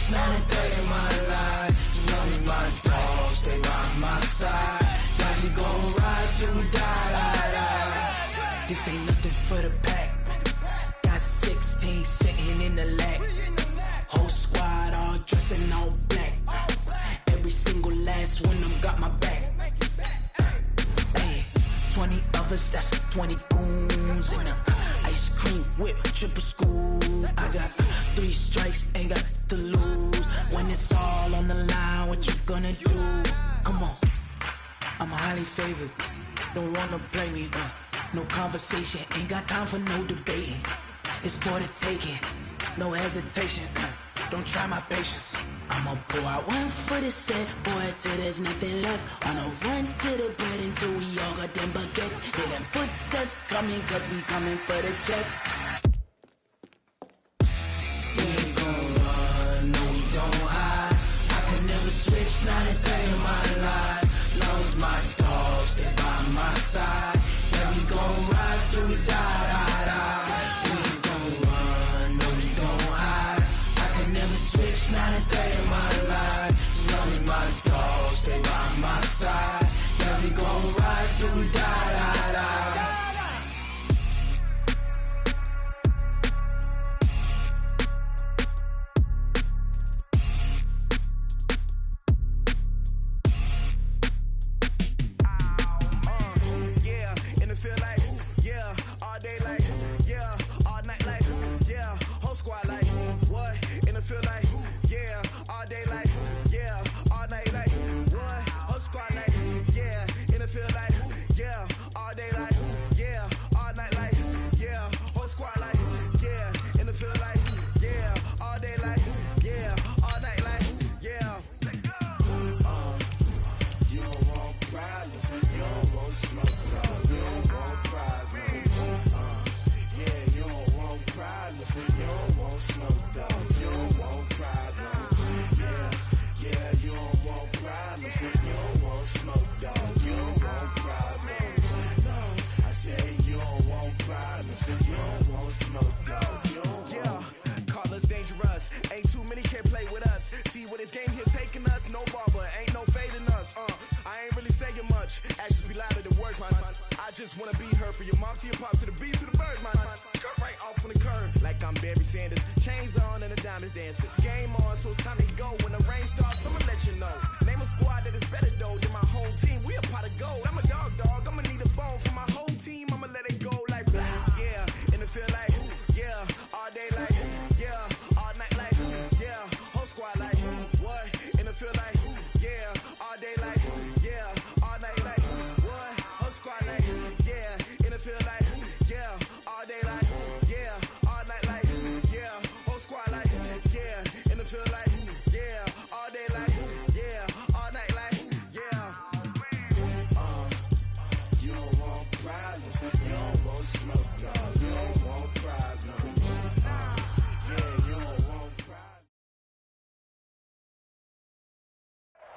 switch, not a day in my life. You know me, my dogs, stay by my side. Yeah, we gon' ride till we die. This ain't nothing for the pack. Got 16 sitting in the lap. Whole squad all dressing all black. Every single last one of them got my back. Hey, 20 of us, that's 20 goons in the ice cream whip, triple school. I got 3 strikes, ain't got to lose. When it's all on the line, what you gonna do? Come on, I'm highly favored. Don't wanna play me, no conversation, ain't got time for no debating. It's for the taking, no hesitation. Don't try my patience. I'ma pour out one for the set, boy, till there's nothing left. On a run to the bed until we all got them baguettes. Hear them footsteps coming, cause we coming for the check. We ain't gon' run, no we don't hide. I could never switch, not a day in my life. Long as my dogs, stay by my side. Yeah, we gon' ride till we die. We ain't gon' run, no we don't hide. I could never switch, not a day in my life. As long as my dogs stay by my side. Yeah, we gon' ride till we die.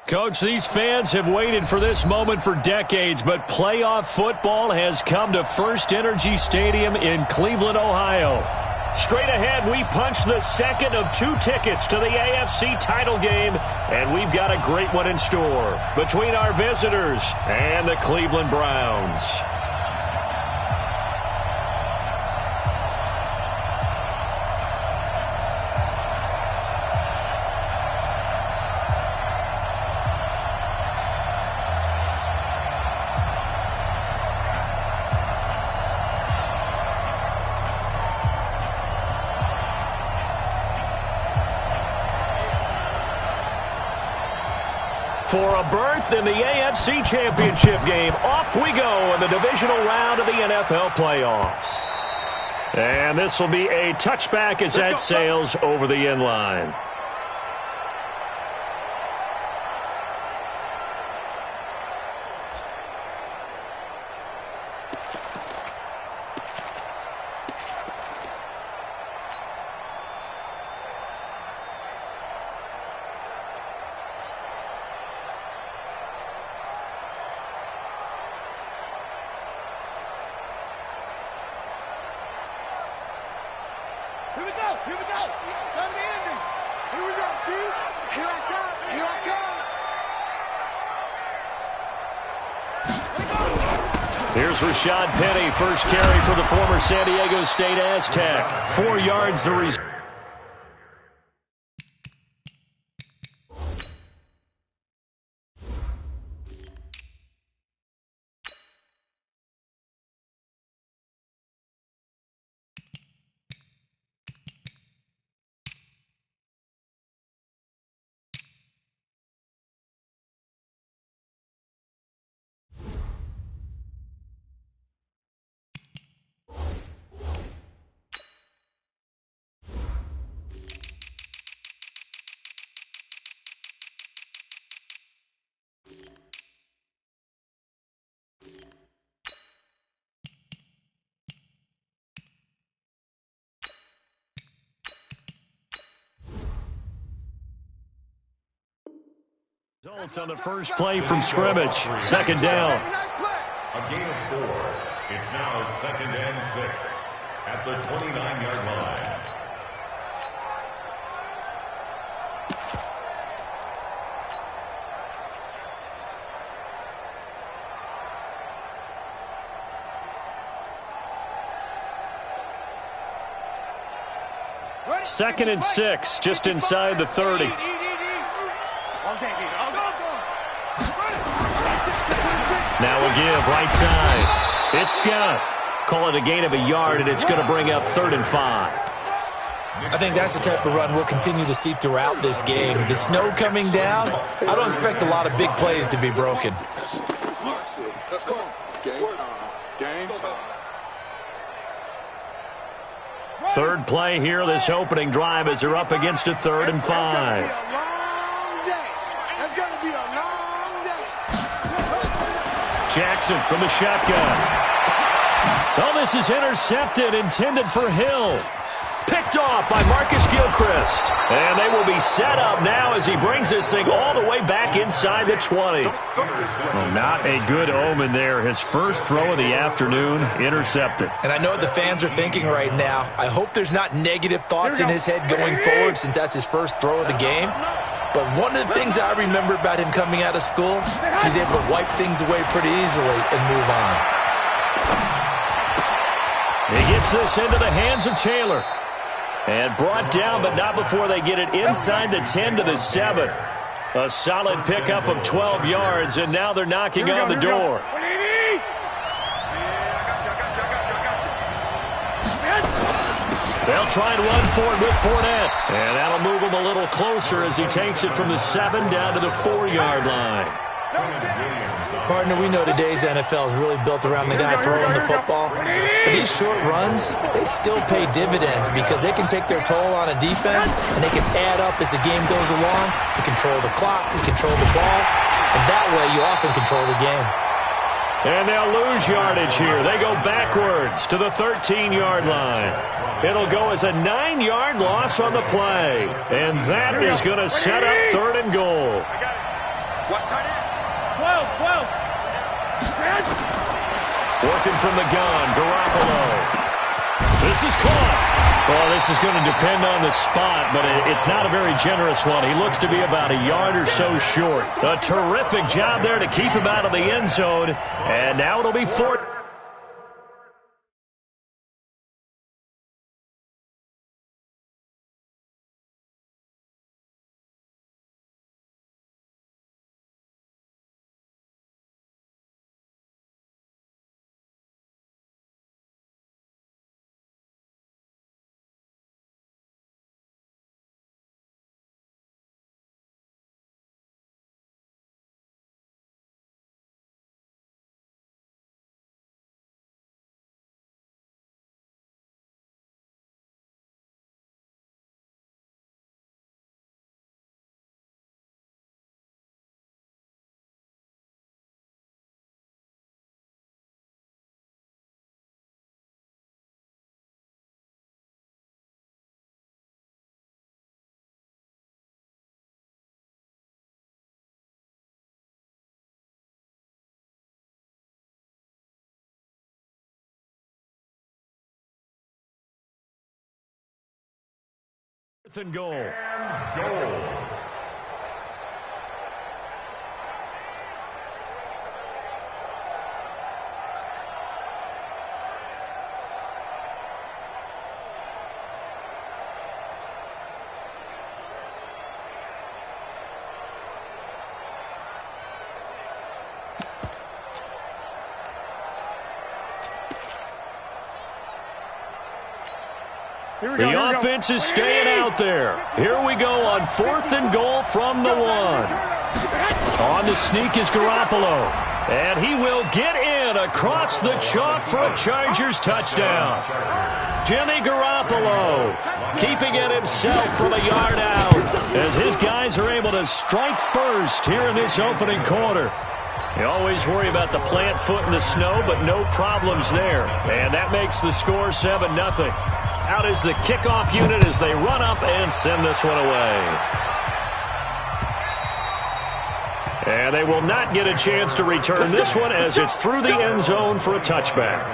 Coach, these fans have waited for this moment for decades, but playoff football has come to First Energy Stadium in Cleveland, Ohio. Straight ahead, we punch the second of 2 tickets to the AFC title game, and we've got a great one in store between our visitors and the Cleveland Browns. For a berth in the AFC Championship game, off we go in the divisional round of the NFL playoffs. And this will be a touchback as that sails over the end line. Here we go. Time to end it. Here we go. Here's Rashad Penny, first carry for the former San Diego State Aztec. 4 yards the result. Results on the first play from scrimmage. Second down. A gain of 4. It's now 2nd and 6 at the 29-yard line. Second and 6, just inside the 30. Now a give, right side. It's Scott. Call it a gain of a yard, and it's going to bring up 3rd and 5. I think that's the type of run we'll continue to see throughout this game. The snow coming down, I don't expect a lot of big plays to be broken. Third play here, this opening drive, as they're up against a 3rd and 5. Jackson from the shotgun. Oh, this is intercepted, intended for Hill. Picked off by Marcus Gilchrist. And they will be set up now as he brings this thing all the way back inside the 20. Well, not a good omen there. His first throw of the afternoon, intercepted. And I know what the fans are thinking right now. I hope there's not negative thoughts in his head going forward since that's his first throw of the game. But one of the things I remember about him coming out of school is he's able to wipe things away pretty easily and move on. He gets this into the hands of Taylor. And brought down, but not before they get it inside the 10 to the 7. A solid pickup of 12 yards, and now they're knocking on the door. They'll try and run for it with Fournette. And that'll move him a little closer as he takes it from the 7 down to the 4-yard line. Partner, we know today's NFL is really built around the guy throwing the football. But these short runs, they still pay dividends because they can take their toll on a defense and they can add up as the game goes along. You control the clock, you control the ball, and that way you often control the game. And they'll lose yardage here. They go backwards to the 13-yard line. It'll go as a 9-yard loss on the play. And that is going to set up 3rd and goal. What's tight end? 12. Working from the gun, Garoppolo. This is caught. Well, this is going to depend on the spot, but it's not a very generous one. He looks to be about a yard or so short. A terrific job there to keep him out of the end zone. And now it'll be 4th. And goal. The offense is staying out there. Here we go on 4th and goal from the 1. On the sneak is Garoppolo. And he will get in across the chalk for a Chargers touchdown. Jimmy Garoppolo keeping it himself from a yard out as his guys are able to strike first here in this opening quarter. You always worry about the plant foot in the snow, but no problems there. And that makes the score 7-0. Out is the kickoff unit as they run up and send this one away. And they will not get a chance to return this one as it's through the end zone for a touchback.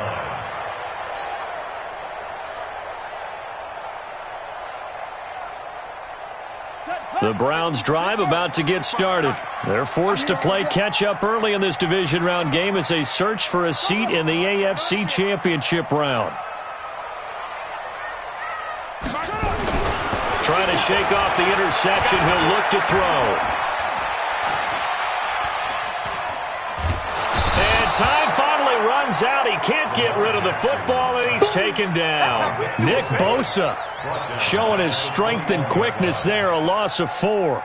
The Browns' drive about to get started. They're forced to play catch-up early in this division round game as they search for a seat in the AFC Championship round. Trying to shake off the interception. He'll look to throw. And time finally runs out. He can't get rid of the football, and he's taken down. Nick Bosa showing his strength and quickness there, a loss of 4.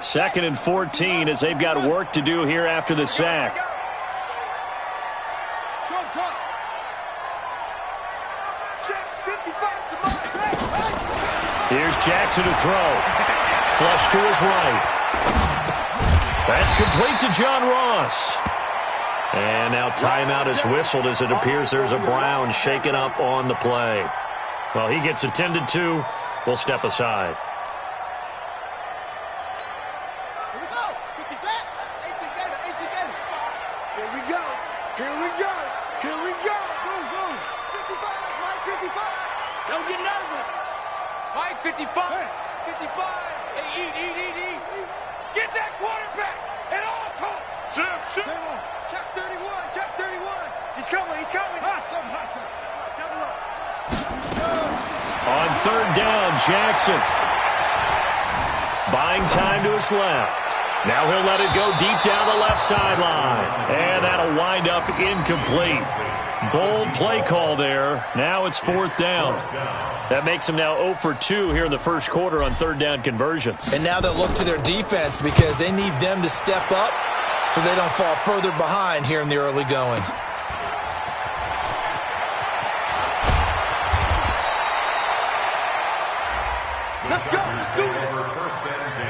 Second and 14 as they've got work to do here after the sack. Here's Jackson to throw. Flush to his right. That's complete to John Ross. And now timeout is whistled as it appears there's a Brown shaken up on the play. Well, he gets attended to. We'll step aside. Don't get nervous. Fight 55. 55. Hey, eat. Get that quarterback at all costs. Shift. Check 31. He's coming. Hustle. Double up. On third down, Jackson. Buying time to his left. Now he'll let it go deep down the left sideline. And that'll wind up incomplete. Bold play call there. Now it's 4th down. That makes them now 0 for 2 here in the first quarter on third down conversions. And now they'll look to their defense because they need them to step up so they don't fall further behind here in the early going. Let's go. Let's do it. Over first and 10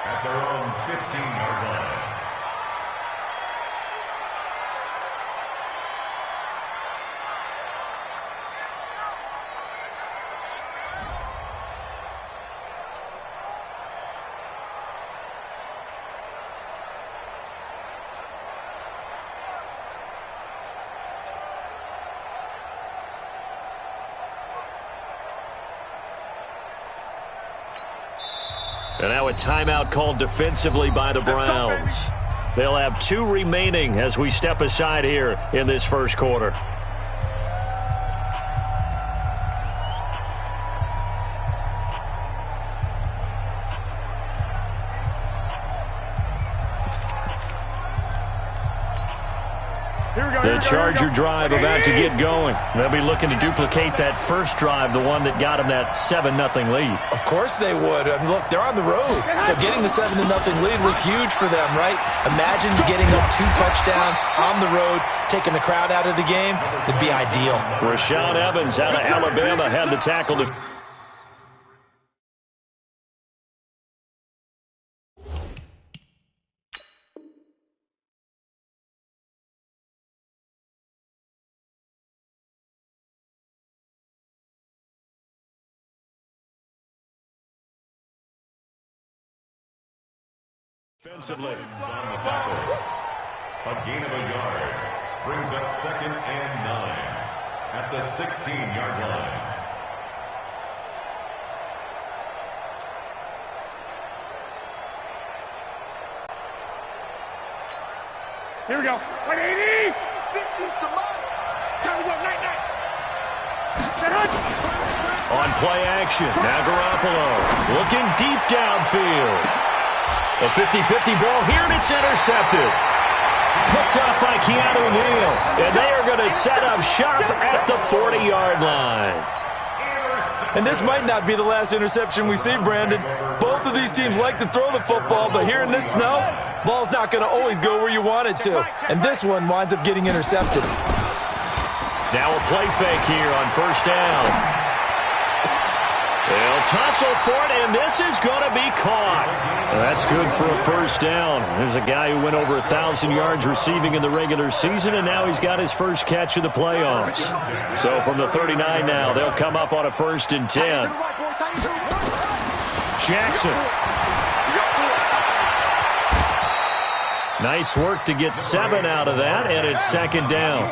at their own 15-yard line. And now a timeout called defensively by the Browns. They'll have 2 remaining as we step aside here in this first quarter. The Charger drive about to get going. They'll be looking to duplicate that first drive, the one that got them that 7-0 lead. Of course they would. I mean, look, they're on the road. So getting the 7-0 lead was huge for them, right? Imagine getting up 2 touchdowns on the road, taking the crowd out of the game. It'd be ideal. Rashaan Evans out of Alabama had the tackle to... Defensively. On the tackle. A gain of a yard brings up 2nd and 9 at the 16-yard line. Here we go. 180. 50's the mark. Time to go. Night. On play action, now Garoppolo looking deep downfield. A 50-50 ball here, and it's intercepted. Picked up by Keanu Neal, and they are going to set up shop at the 40-yard line. And this might not be the last interception we see, Brandon. Both of these teams like to throw the football, but here in this snow, ball's not going to always go where you want it to. And this one winds up getting intercepted. Now a play fake here on first down. They'll tussle for it, and this is going to be caught. That's good for a first down. There's a guy who went over 1,000 yards receiving in the regular season, and now he's got his first catch of the playoffs. So from the 39 now, they'll come up on a 1st and 10. Jackson. Nice work to get 7 out of that, and it's 2nd down.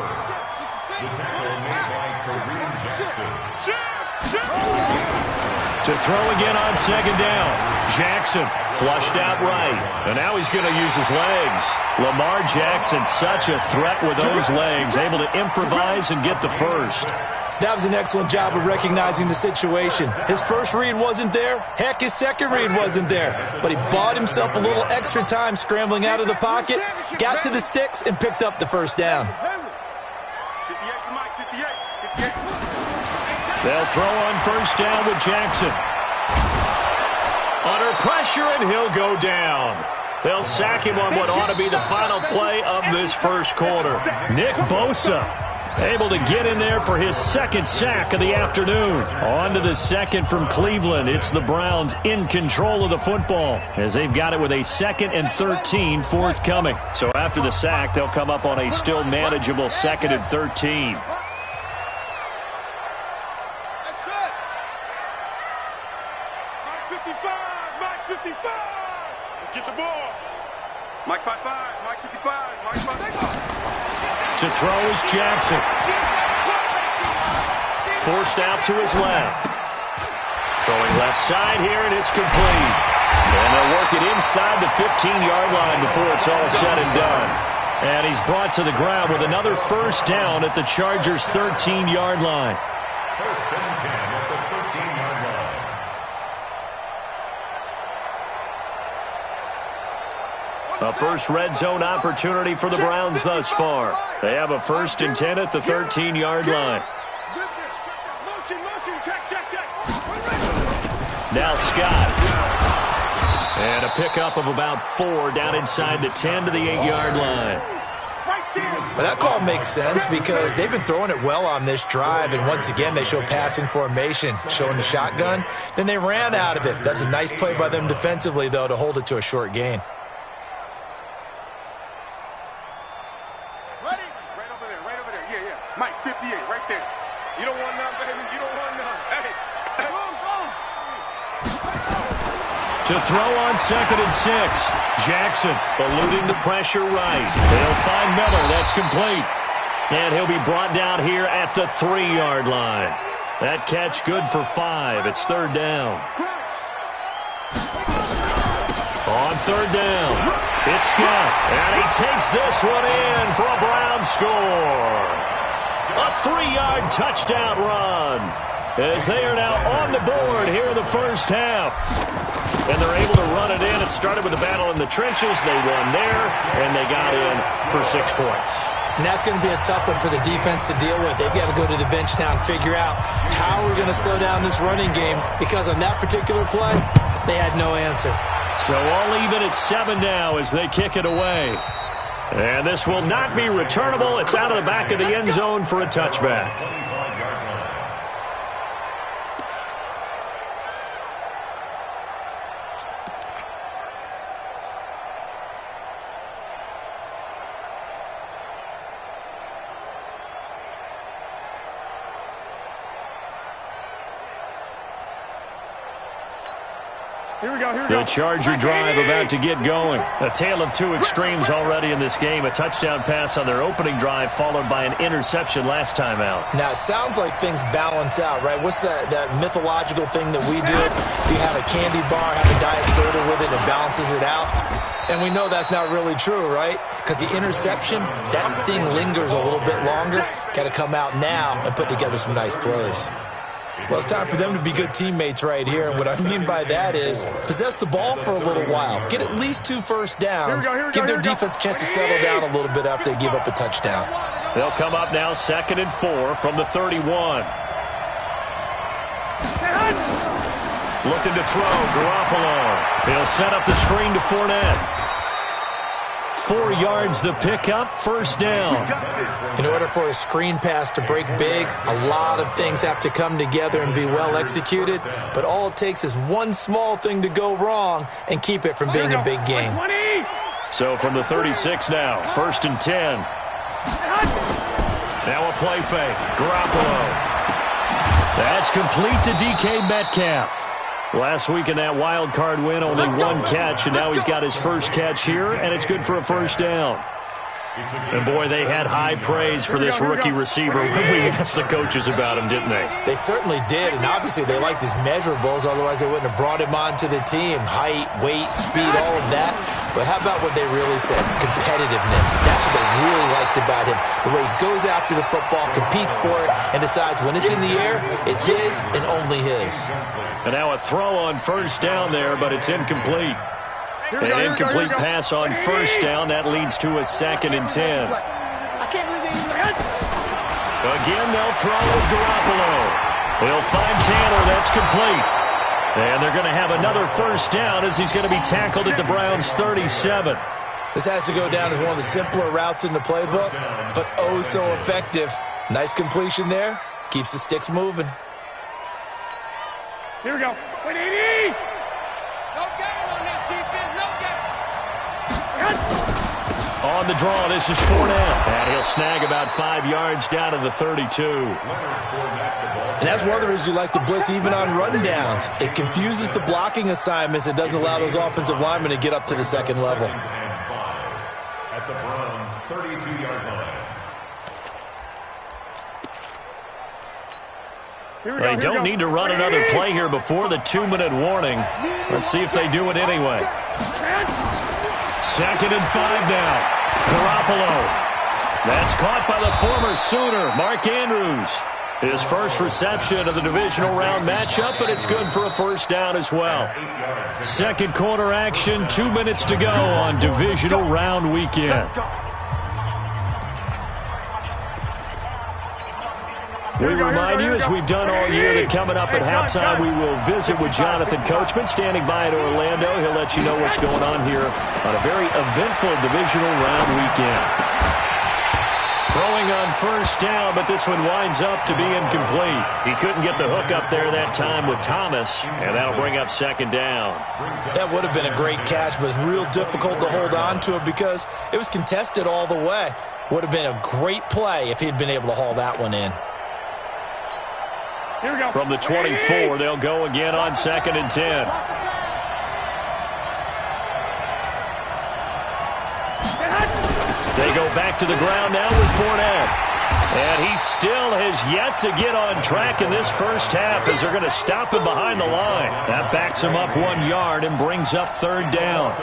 To throw again on 2nd down. Jackson flushed out right. And now he's going to use his legs. Lamar Jackson, such a threat with those legs, able to improvise and get the first. That was an excellent job of recognizing the situation. His first read wasn't there. Heck, his second read wasn't there. But he bought himself a little extra time scrambling out of the pocket, got to the sticks, and picked up the first down. They'll throw on first down with Jackson. Under pressure, and he'll go down. They'll sack him on what ought to be the final play of this first quarter. Nick Bosa able to get in there for his 2nd sack of the afternoon. On to the 2nd from Cleveland. It's the Browns in control of the football as they've got it with a 2nd and 13 forthcoming. So after the sack, they'll come up on a still manageable 2nd and 13. Mike 55, Mike 55, Mike 55. To throw is Jackson. Forced out to his left. Throwing left side here, and it's complete. And they'll work it inside the 15-yard line before it's all said and done. And he's brought to the ground with another first down at the Chargers' 13-yard line. 1st and 10 at the 13-yard line. A first red zone opportunity for the Browns thus far. They have a 1st and 10 at the 13-yard line. Now Scott. And a pickup of about 4 down inside the 10 to the 8-yard line. But that call makes sense because they've been throwing it well on this drive, and once again they show passing formation, showing the shotgun. Then they ran out of it. That's a nice play by them defensively, though, to hold it to a short gain. Mike 58, right there. You don't want none, baby. You don't want none. Hey. To throw on 2nd and 6. Jackson eluding the pressure right. They'll find Miller. That's complete. And he'll be brought down here at the 3-yard line. That catch good for 5. It's 3rd down. On 3rd down, it's Scott. And he takes this one in for a Brown score. A 3-yard touchdown run as they are now on the board here in the first half. And they're able to run it in. It started with a battle in the trenches. They won there, and they got in for 6 points. And that's going to be a tough one for the defense to deal with. They've got to go to the bench now and figure out how we're going to slow down this running game, because on that particular play, they had no answer. So all even at 7 now as they kick it away. And this will not be returnable. It's out of the back of the end zone for a touchback. The Charger drive about to get going. A tale of 2 extremes already in this game. A touchdown pass on their opening drive followed by an interception last time out. Now, it sounds like things balance out, right? What's that mythological thing that we do? If you have a candy bar, have a diet soda with it, it balances it out. And we know that's not really true, right? Because the interception, that sting lingers a little bit longer. Got to come out now and put together some nice plays. Well, it's time for them to be good teammates right here. And what I mean by that is possess the ball for a little while. Get at least 2 first downs. Give their defense a chance to settle down a little bit after they give up a touchdown. They'll come up now 2nd and 4 from the 31. Looking to throw, Garoppolo. He'll set up the screen to Fournette. 4 yards the pickup, first down. In order for a screen pass to break big, a lot of things have to come together and be well executed, but all it takes is one small thing to go wrong and keep it from being a big game. So from the 36 now, 1st and 10. Now a play fake, Garoppolo. That's complete to DK Metcalf. Last week in that wild card win, only 1 catch, and now he's got his first catch here, and it's good for a first down. And, boy, they had high praise for this rookie receiver when we asked the coaches about him, didn't they? They certainly did, and obviously they liked his measurables, otherwise they wouldn't have brought him onto the team. Height, weight, speed, all of that. But how about what they really said? Competitiveness. That's what they really liked about him. The way he goes after the football, competes for it, and decides when it's in the air, it's his and only his. And now a throw on first down there, but it's incomplete. An incomplete pass on first down. That leads to a 2nd and 10. Again, they'll throw with Garoppolo. They'll find Tanner. That's complete. And they're going to have another first down as he's going to be tackled at the Browns' 37. This has to go down as one of the simpler routes in the playbook, but oh so effective. Nice completion there. Keeps the sticks moving. Here we go. 180. No game on this defense. No game. On the draw, this is Fournette. And he'll snag about 5 yards down to the 32. And that's one of the reasons you like to blitz even on rundowns. It confuses the blocking assignments. It doesn't allow those offensive linemen to get up to the second level. At the Browns' 32-yard line. They don't need to run another play here before the 2-minute warning. Let's see if they do it anyway. 2nd and 5 now. Garoppolo. That's caught by the former Sooner, Mark Andrews. His first reception of the divisional round matchup, but it's good for a first down as well. Second quarter action, 2 minutes to go on divisional round weekend. We remind you, as we've done all year, that coming up at halftime, we will visit with Jonathan Coachman, standing by in Orlando. He'll let you know what's going on here on a very eventful divisional round weekend. Throwing on first down, but this one winds up to be incomplete. He couldn't get the hook up there that time with Thomas, and that'll bring up 2nd down. That would have been a great catch, but it's real difficult to hold on to it because it was contested all the way. Would have been a great play if he'd been able to haul that one in. Here we go. From the 24, they'll go again on 2nd and 10. They go back to the ground now with Fournette. And he still has yet to get on track in this first half as they're going to stop him behind the line. That backs him up 1 yard and brings up 3rd down.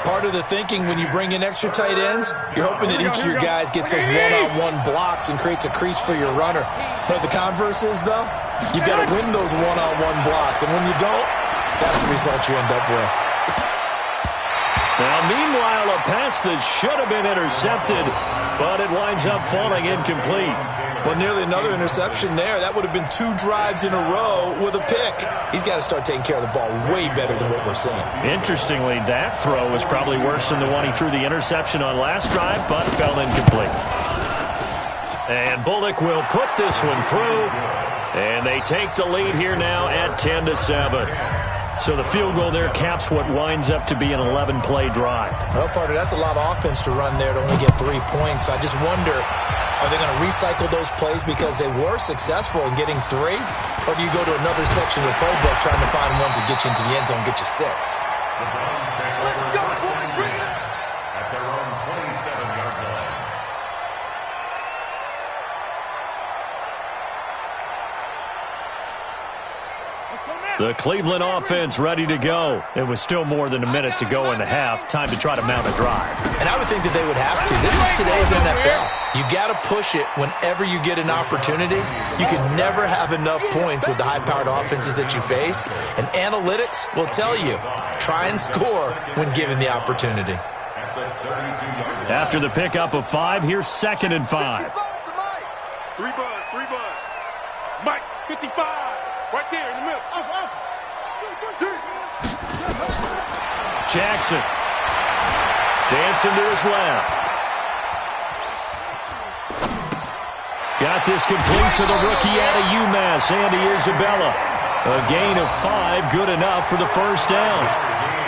Part of the thinking when you bring in extra tight ends, you're hoping that each of your guys gets those one-on-one blocks and creates a crease for your runner. But the converse is, though, you've got to win those one-on-one blocks. And when you don't, that's the result you end up with. Now, meanwhile, a pass that should have been intercepted, but it winds up falling incomplete. Well, nearly another interception there. That would have been 2 drives in a row with a pick. He's got to start taking care of the ball way better than what we're seeing. Interestingly, that throw was probably worse than the one he threw the interception on last drive, but fell incomplete. And Bullock will put this one through, and they take the lead here now at 10-7. So the field goal there caps what winds up to be an 11-play drive. Well, partner, that's a lot of offense to run there to only get 3 points. So I just wonder, are they going to recycle those plays because they were successful in getting 3? Or do you go to another section of the playbook trying to find ones that get you into the end zone and get you 6? Let's go, bring it! At their own 27-yard line. Let's go now. The Cleveland offense ready to go. It was still more than a minute to go in the half. Time to try to mount a drive. And I would think that they would have to. This is today's NFL. You got to push it whenever you get an opportunity. You can never have enough points with the high-powered offenses that you face. And analytics will tell you, try and score when given the opportunity. After the pickup of 5, here's 2nd and 5. 3 buzz. Mike, 55. Right there in the middle. Jackson. Dancing to his left. Got this complete to the rookie out of UMass, Andy Isabella. A gain of 5, good enough for the first down.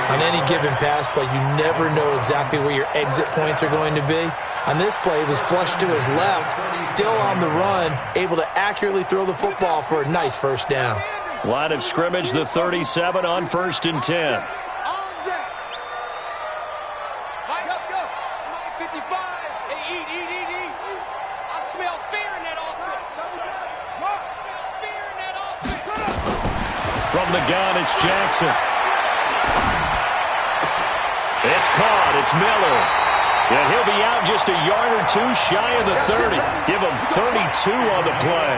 On any given pass play, you never know exactly where your exit points are going to be. On this play, it was flushed to his left, still on the run, able to accurately throw the football for a nice first down. Line of scrimmage, the 37 on 1st and 10. From the gun, it's Jackson. It's caught. It's Miller. And he'll be out just a yard or 2 shy of the 30. Give him 32 on the play.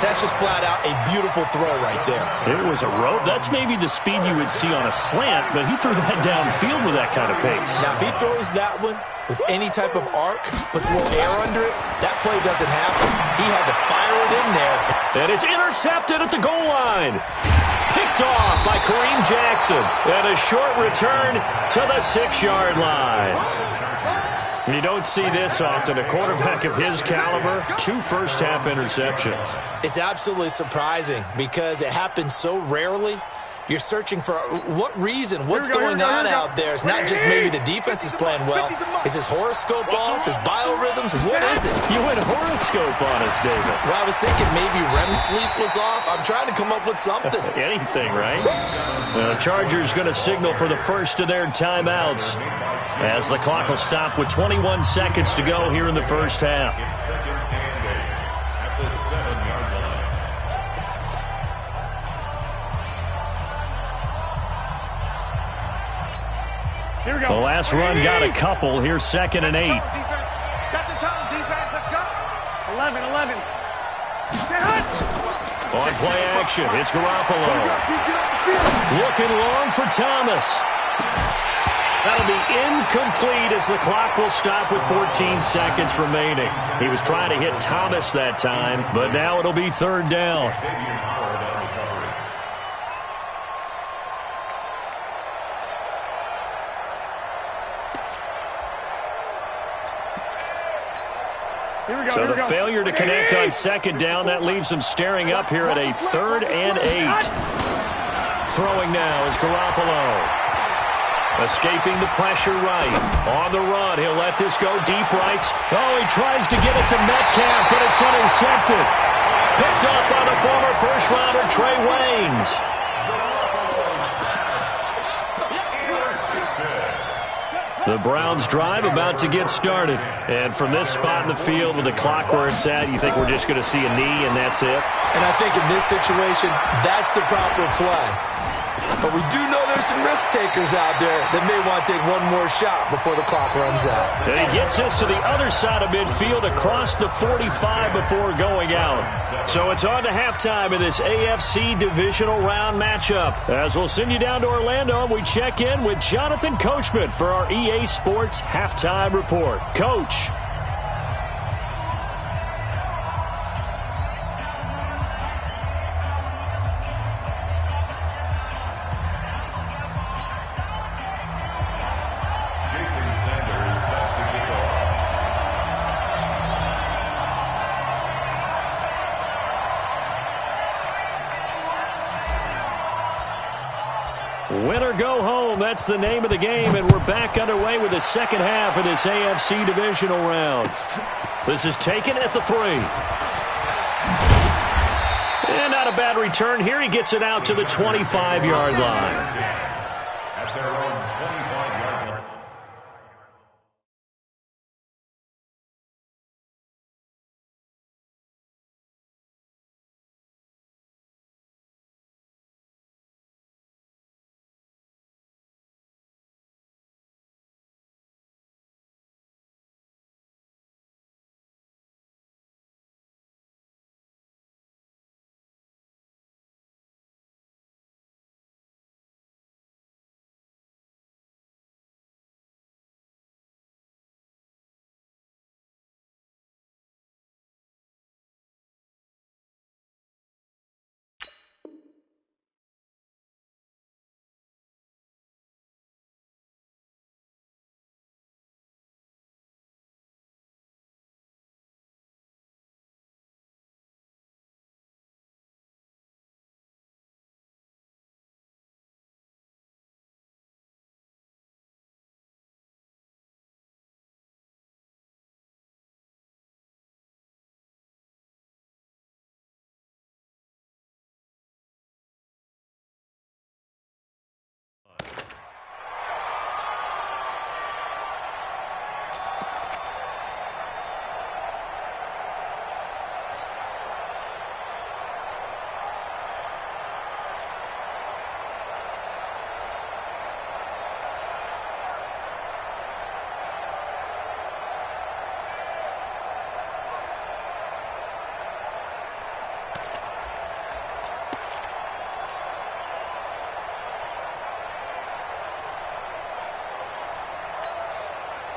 That's just flat out a beautiful throw right there. It was a rope. That's maybe the speed you would see on a slant, but he threw that downfield with that kind of pace. Now, if he throws that one with any type of arc, puts a little air under it, that play doesn't happen. He had to fire it in there. And it's intercepted at the goal line. Picked off by Kareem Jackson. And a short return to the 6-yard line. You don't see this often. A quarterback of his caliber, 2 first-half interceptions. It's absolutely surprising because it happens so rarely. You're searching for what reason, what's going on out there. It's not just maybe the defense is playing well. Is his horoscope off? His biorhythms? What is it? You went horoscope on us, David. Well, I was thinking maybe REM sleep was off. I'm trying to come up with something. Anything, right? The Chargers going to signal for the first of their timeouts as the clock will stop with 21 seconds to go here in the first half. The last run got a couple. Here's 2nd and 8. Set the tone, defense. Let's go. 11. On play action, it's Garoppolo. Looking long for Thomas. That'll be incomplete as the clock will stop with 14 seconds remaining. He was trying to hit Thomas that time, but now it'll be 3rd down. So the failure to connect on 2nd down, that leaves him staring up here at a 3rd and 8. Throwing now is Garoppolo. Escaping the pressure right. On the run, he'll let this go deep right. Oh, he tries to get it to Metcalf, but it's intercepted. Picked up by the former first-rounder Trey Waynes. The Browns drive about to get started. And from this spot in the field with the clock where it's at, you think we're just going to see a knee and that's it? And I think in this situation, that's the proper play. But we do know there's some risk takers out there that may want to take one more shot before the clock runs out. And he gets us to the other side of midfield across the 45 before going out. So it's on to halftime in this AFC divisional round matchup. As we'll send you down to Orlando, we check in with Jonathan Coachman for our EA Sports Halftime Report. Coach. Win or go home, that's the name of the game, and we're back underway with the second half of this AFC divisional round. This is taken at the 3. And not a bad return here. He gets it out to the 25-yard line.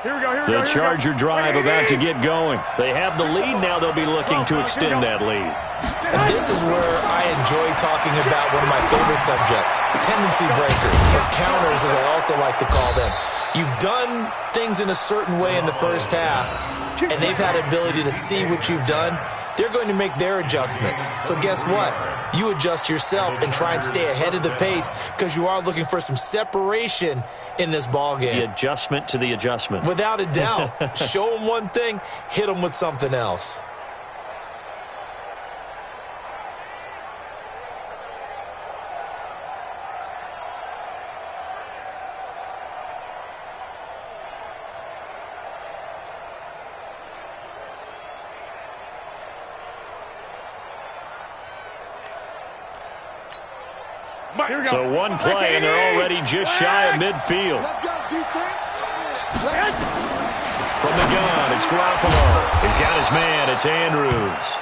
The Charger drive about to get going. They have the lead now. They'll be looking to extend that lead. And this is where I enjoy talking about one of my favorite subjects, tendency breakers, or counters as I also like to call them. You've done things in a certain way in the first half, and they've had the ability to see what you've done. They're going to make their adjustments. So guess what? You adjust yourself and try and stay ahead of the pace because you are looking for some separation in this ball game. The adjustment to the adjustment. Without a doubt. Show them one thing, hit them with something else. So one play, and they're already just shy of midfield. From the gun, it's Garoppolo. He's got his man. It's Andrews.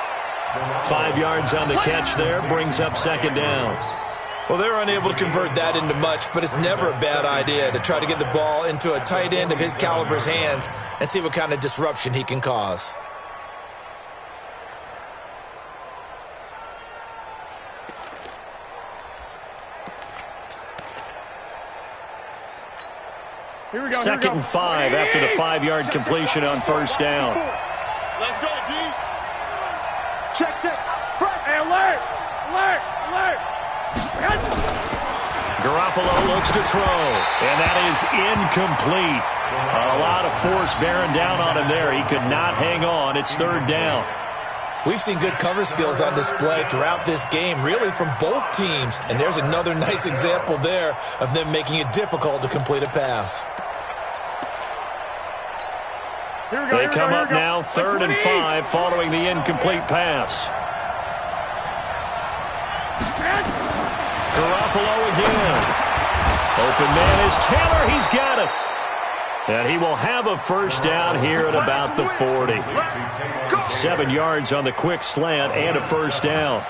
5 yards on the catch there, brings up second down. Well, they were unable to convert that into much, but it's never a bad idea to try to get the ball into a tight end of his caliber's hands and see what kind of disruption he can cause. Second and 5 after the 5-yard completion on first down. Let's go, D. Check. Front. Hey, alert. Garoppolo looks to throw, and that is incomplete. A lot of force bearing down on him there. He could not hang on. It's third down. We've seen good cover skills on display throughout this game, really from both teams. And there's another nice example there of them making it difficult to complete a pass. They come up now, 3rd and 5, following the incomplete pass. Garoppolo again. Open man is Taylor. He's got it. And he will have a first down here at about the 40. 7 yards on the quick slant and a first down.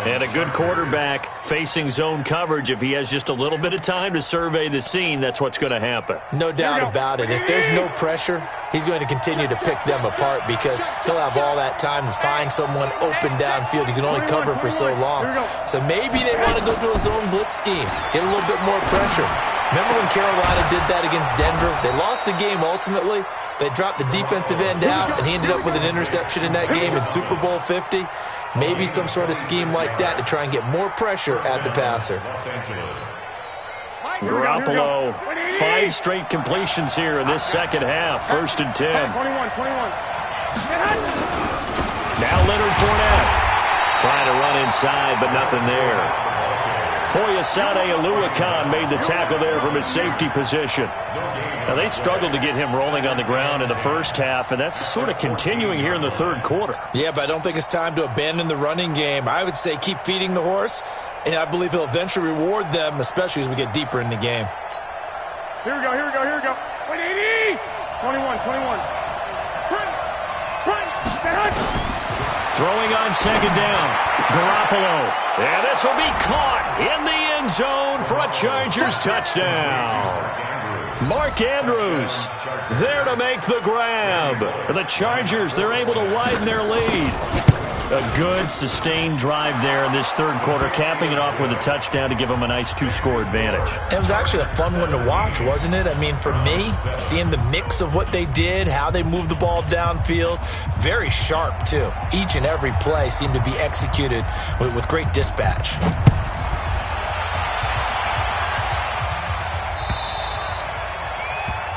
And a good quarterback facing zone coverage. If he has just a little bit of time to survey the scene, that's what's going to happen. No doubt about it. If there's no pressure, he's going to continue to pick them apart because he'll have all that time to find someone open downfield. You can only cover for so long. So maybe they want to go to a zone blitz scheme, get a little bit more pressure. Remember when Carolina did that against Denver? They lost the game ultimately. They dropped the defensive end out, and he ended up with an interception in that game in Super Bowl 50. Maybe some sort of scheme like that to try and get more pressure at the passer. Garoppolo, 5 straight completions here in this second half. 1st and 10. Now Leonard Fournette. Trying to run inside, but nothing there. Foyesade Oluwakan made the tackle there from his safety position. Now, they struggled to get him rolling on the ground in the first half, and that's sort of continuing here in the third quarter. Yeah, but I don't think it's time to abandon the running game. I would say keep feeding the horse, and I believe he'll eventually reward them, especially as we get deeper in the game. Here we go. 180. 21. Throwing on second down. Garoppolo. And this will be caught in the end zone for a Chargers touchdown. Mark Andrews there to make the grab. The Chargers, they're able to widen their lead. A good, sustained drive there in this third quarter, capping it off with a touchdown to give them a nice 2-score advantage. It was actually a fun one to watch, wasn't it? I mean, for me, seeing the mix of what they did, how they moved the ball downfield, very sharp, too. Each and every play seemed to be executed with great dispatch.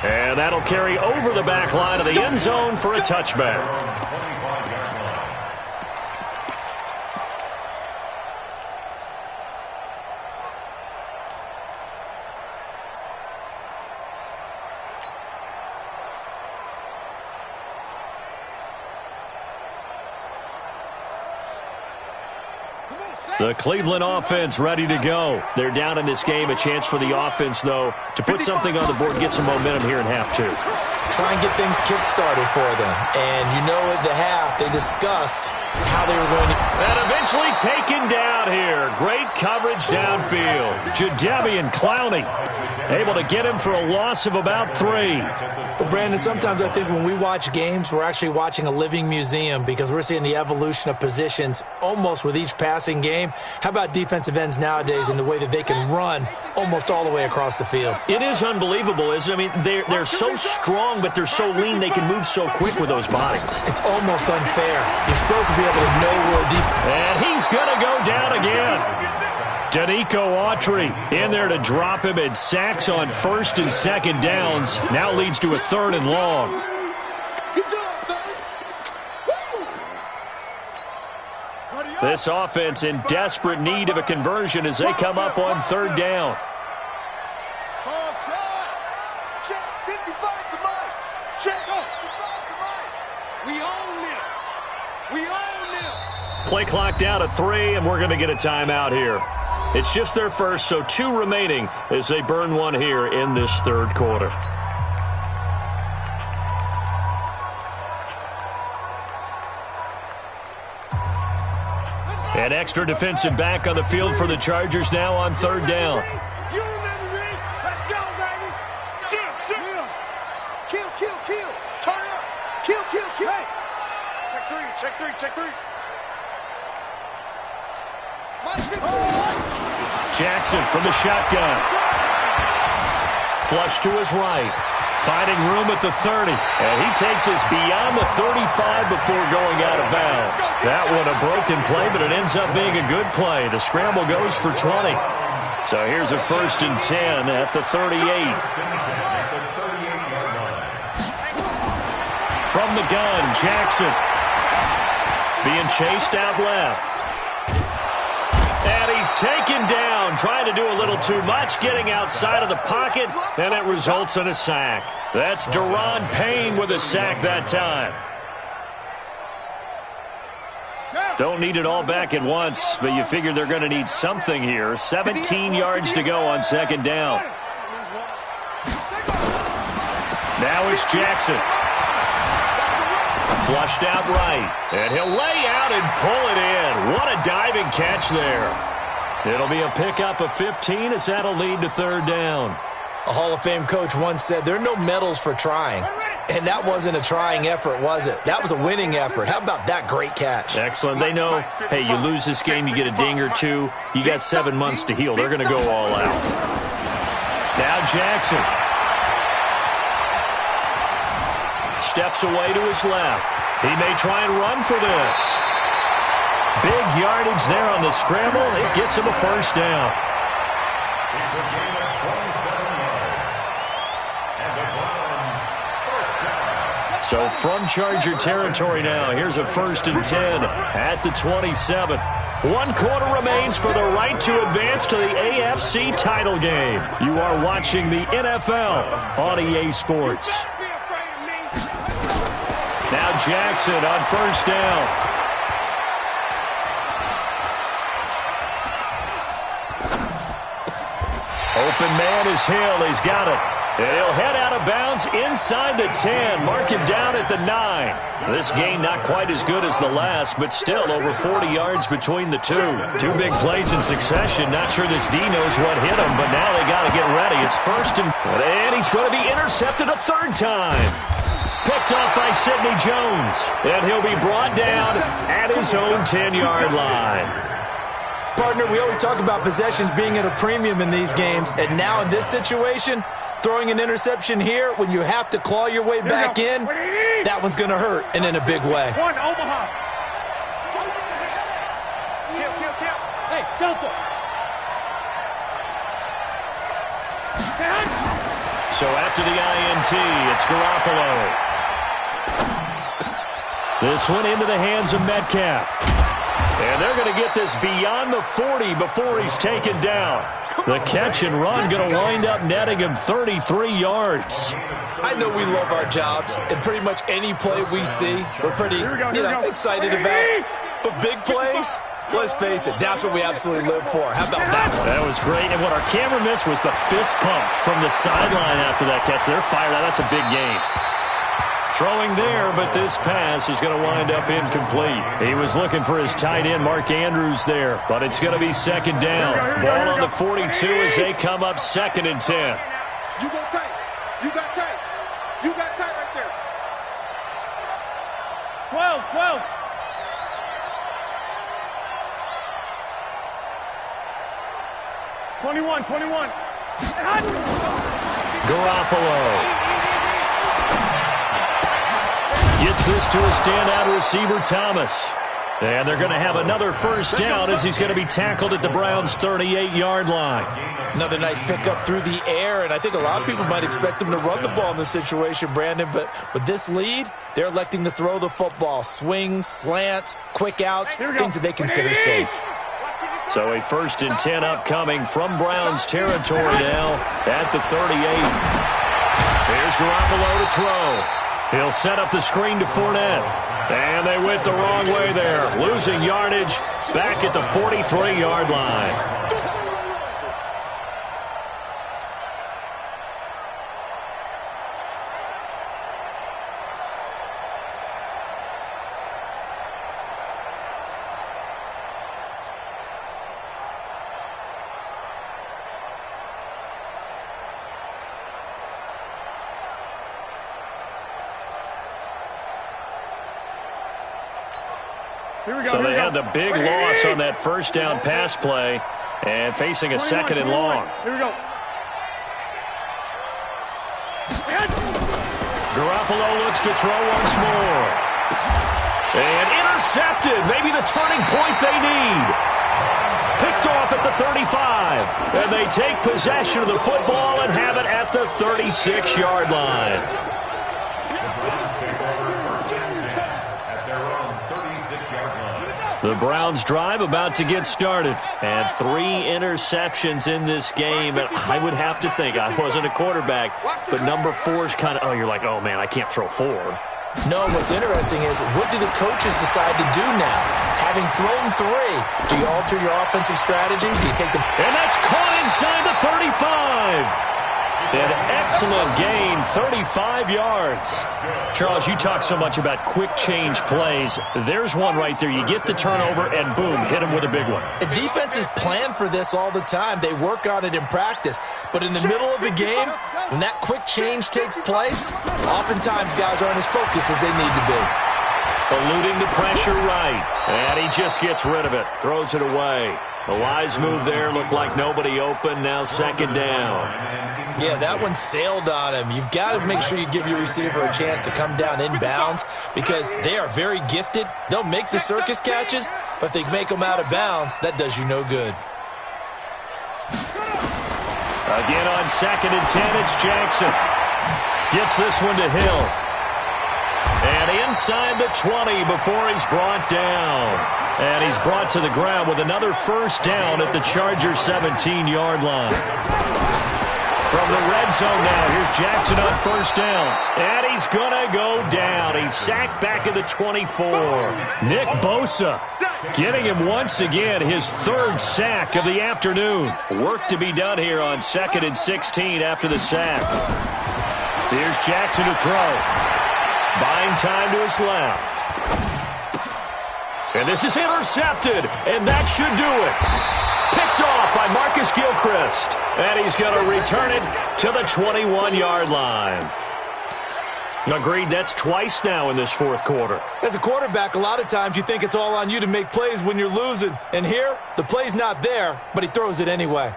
And that'll carry over the back line of the end zone for a touchback. The Cleveland offense ready to go. They're down in this game. A chance for the offense, though, to put something on the board, get some momentum here in half 2. try and get things kick-started for them. And you know at the half, they discussed how they were going to... And eventually taken down here. Great coverage downfield. Jadeveon Clowney able to get him for a loss of about 3. Well, Brandon, sometimes I think when we watch games, we're actually watching a living museum because we're seeing the evolution of positions almost with each passing game. How about defensive ends nowadays and the way that they can run almost all the way across the field? It is unbelievable, isn't it? I mean, they're so strong, but they're so lean they can move so quick with those bodies. It's almost unfair. You're supposed to be able to know where deep... And he's going to go down again. Danico Autry in there to drop him, and sacks on 1st and 2nd downs. Now leads to a 3rd and long. This offense in desperate need of a conversion as they come up on 3rd down. Play clock down to 3, and we're going to get a timeout here. It's just their first, so 2 remaining as they burn one here in this 3rd quarter. An extra defensive back on the field for the Chargers now on 3rd down. Jackson from the shotgun. Flush to his right. Finding room at the 30. And he takes us beyond the 35 before going out of bounds. That one a broken play, but it ends up being a good play. The scramble goes for 20. So here's a 1st and 10 at the 38. From the gun, Jackson. Being chased out left. And he's taken down, trying to do a little too much, getting outside of the pocket, and it results in a sack. That's Deron Payne with a sack that time. Don't need it all back at once, but you figure they're going to need something here. 17 yards to go on 2nd down. Now it's Jackson. Flushed out right, and he'll lay out and pull it in. What a diving catch there. It'll be a pickup of 15 as that'll lead to 3rd down. A Hall of Fame coach once said there are no medals for trying. And that wasn't a trying effort, was it? That was a winning effort. How about that great catch? Excellent. They know, hey, you lose this game, you get a ding or 2. You got 7 months to heal. They're going to go all out. Now Jackson. Steps away to his left. He may try and run for this. Big yardage there on the scramble. It gets him a 1st down. It's a gain of 27 yards. And the Browns, 1st down. So from Charger territory now, here's a 1st and 10 at the 27. 1 quarter remains for the right to advance to the AFC title game. You are watching the NFL on EA Sports. Now Jackson on 1st down. Open man is Hill. He's got it. And he'll head out of bounds inside the 10. Mark him down at the 9. This gain not quite as good as the last, but still over 40 yards between the 2. 2 big plays in succession. Not sure this D knows what hit him, but now they got to get ready. It's 1st and he's going to be intercepted a 3rd time. Picked off by Sidney Jones. And he'll be brought down at his own 10-yard line. Partner, we always talk about possessions being at a premium in these games. And now in this situation, throwing an interception here when you have to claw your way back in, that one's going to hurt, and in a big way. One, Omaha. Kill. Hey, Delta. So after the INT, it's Garoppolo. This one into the hands of Metcalf. And they're going to get this beyond the 40 before he's taken down. The catch and run going to wind up netting him 33 yards. I know we love our jobs, and pretty much any play we see, we're pretty excited about. But big plays, let's face it, that's what we absolutely live for. How about that one? That was great. And what our camera missed was the fist pump from the sideline after that catch. They're fired out. That's a big game. Throwing there, but this pass is going to wind up incomplete. He was looking for his tight end, Mark Andrews, there, but it's going to be second down. Ball on the 42 as they come up 2nd and 10. You go tight. You got tight. You got tight right there. 12. 21. Garoppolo gets this to a standout receiver, Thomas. And they're going to have another first down as he's going to be tackled at the Browns' 38-yard line. Another nice pickup through the air, and I think a lot of people might expect him to run the ball in this situation, Brandon, but with this lead, they're electing to throw the football. Swings, slants, quick outs, things that they consider safe. So a 1st and 10 upcoming from Browns territory now at the 38. Here's Garoppolo to throw. He'll set up the screen to Fournette. And they went the wrong way there, losing yardage back at the 43-yard line. So they had the big loss on that first down pass play and facing a 2nd and long. Here we go. Garoppolo looks to throw once more. And intercepted. Maybe the turning point they need. Picked off at the 35. And they take possession of the football and have it at the 36-yard line. The Browns drive about to get started. And 3 interceptions in this game. And I would have to think, I wasn't a quarterback, but number 4 is kind of, you're like, oh, man, I can't throw 4. No, what's interesting is what do the coaches decide to do now? Having thrown 3, do you alter your offensive strategy? Do you take the... And that's caught inside the 35. An excellent gain, 35 yards. Charles, you talk so much about quick change plays. There's one right there. You get the turnover, and boom, hit him with a big one. And defenses plan for this all the time. They work on it in practice. But in the middle of the game, when that quick change takes place, oftentimes guys aren't as focused as they need to be. Eluding the pressure right. And he just gets rid of it. Throws it away. The wise move there. Looked like nobody open. Now 2nd down. Yeah, that one sailed on him. You've got to make sure you give your receiver a chance to come down inbounds because they are very gifted. They'll make the circus catches, but they make them out of bounds. That does you no good. Again on 2nd and 10, it's Jackson. Gets this one to Hill. And inside the 20 before he's brought down. And he's brought to the ground with another first down at the Chargers' 17-yard line. From the red zone now, here's Jackson on first down. And he's going to go down. He's sacked back at the 24. Nick Bosa getting him once again, his 3rd sack of the afternoon. Work to be done here on 2nd and 16 after the sack. Here's Jackson to throw. Buying time to his left. And this is intercepted, and that should do it. Picked off by Marcus Gilchrist. And he's going to return it to the 21-yard line. Agreed, that's twice now in this 4th quarter. As a quarterback, a lot of times you think it's all on you to make plays when you're losing. And here, the play's not there, but he throws it anyway.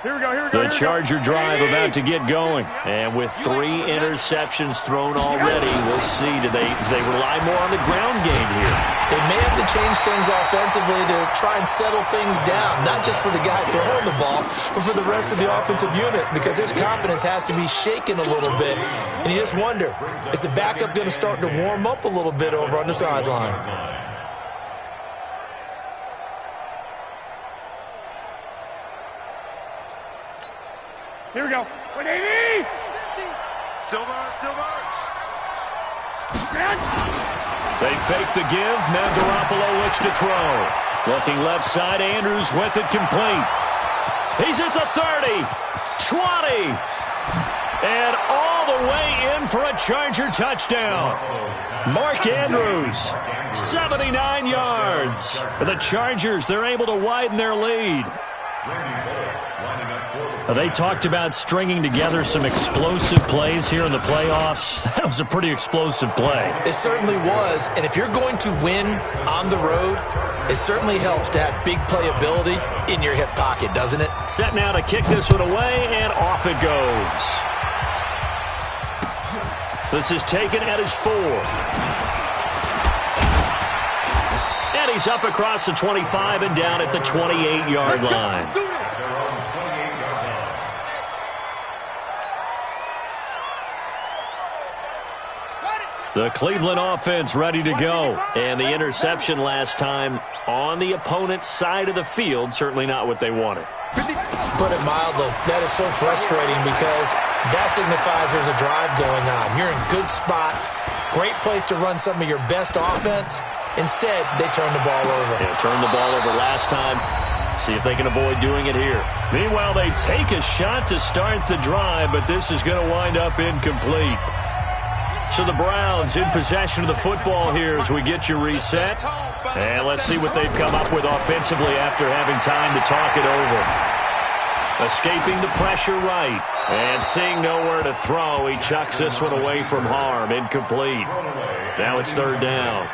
Here we go. The Charger drive about to get going. And with 3 interceptions thrown already, we'll see. Do they rely more on the ground game here? They may have to change things offensively to try and settle things down, not just for the guy throwing the ball, but for the rest of the offensive unit, because his confidence has to be shaken a little bit. And you just wonder, is the backup going to start to warm up a little bit over on the sideline? Here we go. 180! Silver. They fake the give. Now Garoppolo looks to throw. Looking left side, Andrews with it complete. He's at the 30, 20, and all the way in for a Charger touchdown. Mark Andrews, 79 yards. The Chargers, they're able to widen their lead. They talked about stringing together some explosive plays here in the playoffs. That was a pretty explosive play. It certainly was, and if you're going to win on the road, it certainly helps to have big playability in your hip pocket, doesn't it? Set now to kick this one away, and off it goes. This is taken at his 4. And he's up across the 25 and down at the 28-yard line. The Cleveland offense ready to go. And the interception last time on the opponent's side of the field, certainly not what they wanted. Put it mildly, that is so frustrating because that signifies there's a drive going on. You're in a good spot, great place to run some of your best offense. Instead, they turn the ball over. Yeah, turned the ball over last time. See if they can avoid doing it here. Meanwhile, they take a shot to start the drive, but this is going to wind up incomplete. So the Browns in possession of the football here as we get you reset. And let's see what they've come up with offensively after having time to talk it over. Escaping the pressure right. And seeing nowhere to throw, he chucks this one away from harm. Incomplete. Now it's third down.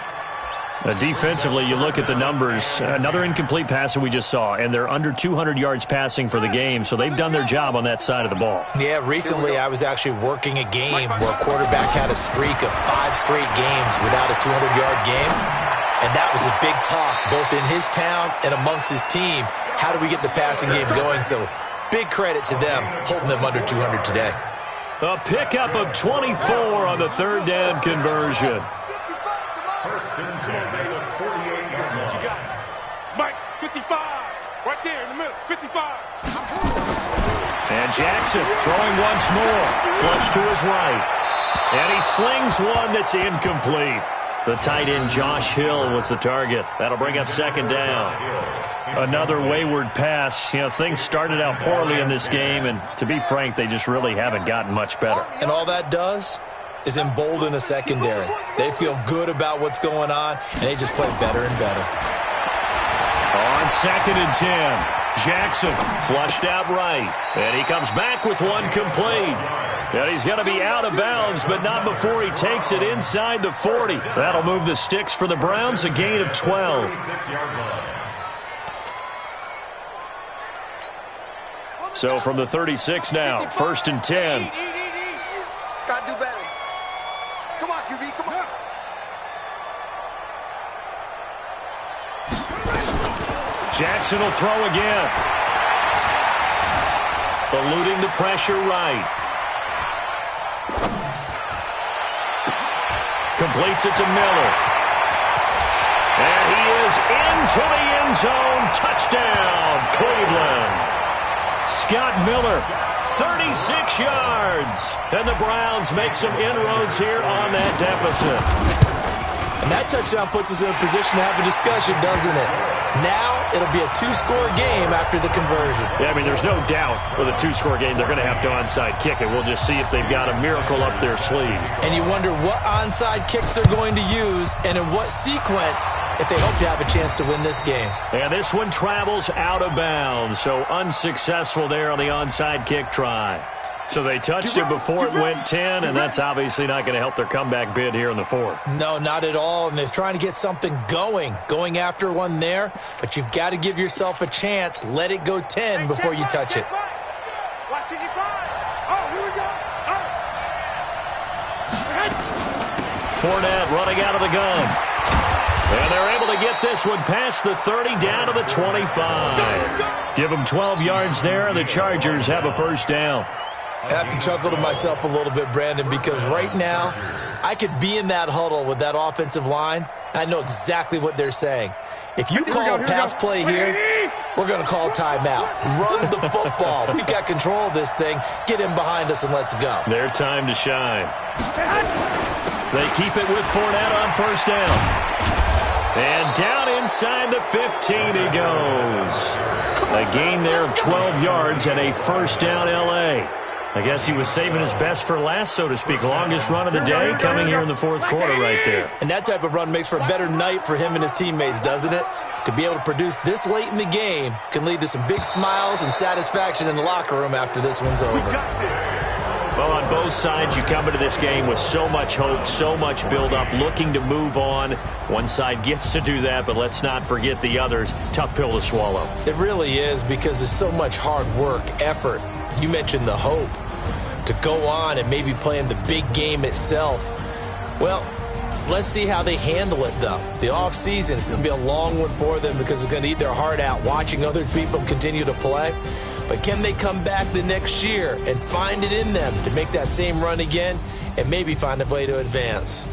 Defensively, you look at the numbers. Another incomplete pass that we just saw, and they're under 200 yards passing for the game, so they've done their job on that side of the ball. Yeah, recently I was actually working a game where a quarterback had a streak of 5 straight games without a 200-yard game, and that was a big talk, both in his town and amongst his team. How do we get the passing game going? So big credit to them, holding them under 200 today. A pickup of 24 on the third down conversion. First and 10 at the 48-yard line. You got it. Mike, 55. Right there in the middle, 55. And Jackson throwing once more. Flush to his right. And he slings one that's incomplete. The tight end Josh Hill was the target. That'll bring up second down. Another wayward pass. You know, things started out poorly in this game, and to be frank, they just really haven't gotten much better. And all that does is embolden a secondary. They feel good about what's going on, and they just play better and better. On second and 10, Jackson flushed out right, and he comes back with one complete. And he's going to be out of bounds, but not before he takes it inside the 40. That'll move the sticks for the Browns, a gain of 12. So from the 36 now, first and 10. Gotta do better. Come on, QB, come on. Jackson will throw again. Eluding the pressure right. Completes it to Miller. And he is into the end zone. Touchdown, Cleveland. Scott Miller, 36 yards. And the Browns make some inroads here on that deficit. And that touchdown puts us in a position to have a discussion, doesn't it? Now it'll be a 2-score game after the conversion. Yeah, I mean, there's no doubt with a 2-score game they're going to have to onside kick it. We'll just see if they've got a miracle up their sleeve. And you wonder what onside kicks they're going to use and in what sequence if they hope to have a chance to win this game. And this one travels out of bounds, so unsuccessful there on the onside kick try. So they touched it before it went 10, and that's obviously not going to help their comeback bid here in the fourth. No, not at all, and they're trying to get something going after one there, but you've got to give yourself a chance. Let it go 10 before you touch it. Watch it, you find. Oh, here we go. Fournette running out of the gun. And they're able to get this one past the 30 down to the 25. Give them 12 yards there, and the Chargers have a first down. I have to chuckle to myself a little bit, Brandon, because right now I could be in that huddle with that offensive line, and I know exactly what they're saying. If you call a pass play here, we're going to call timeout. Run the football. We've got control of this thing. Get in behind us and let's go. Their time to shine. They keep it with Fournette on first down. And down inside the 15 he goes. A gain there of 12 yards and a first down L.A. I guess he was saving his best for last, so to speak. Longest run of the day coming here in the fourth quarter right there. And that type of run makes for a better night for him and his teammates, doesn't it? To be able to produce this late in the game can lead to some big smiles and satisfaction in the locker room after this one's over. Well, on both sides, you come into this game with so much hope, so much build-up, looking to move on. One side gets to do that, but let's not forget the others. Tough pill to swallow. It really is, because there's so much hard work, effort. You mentioned the hope to go on and maybe play in the big game itself. Well, let's see how they handle it, though. The offseason is going to be a long one for them because it's going to eat their heart out watching other people continue to play. But can they come back the next year and find it in them to make that same run again and maybe find a way to advance?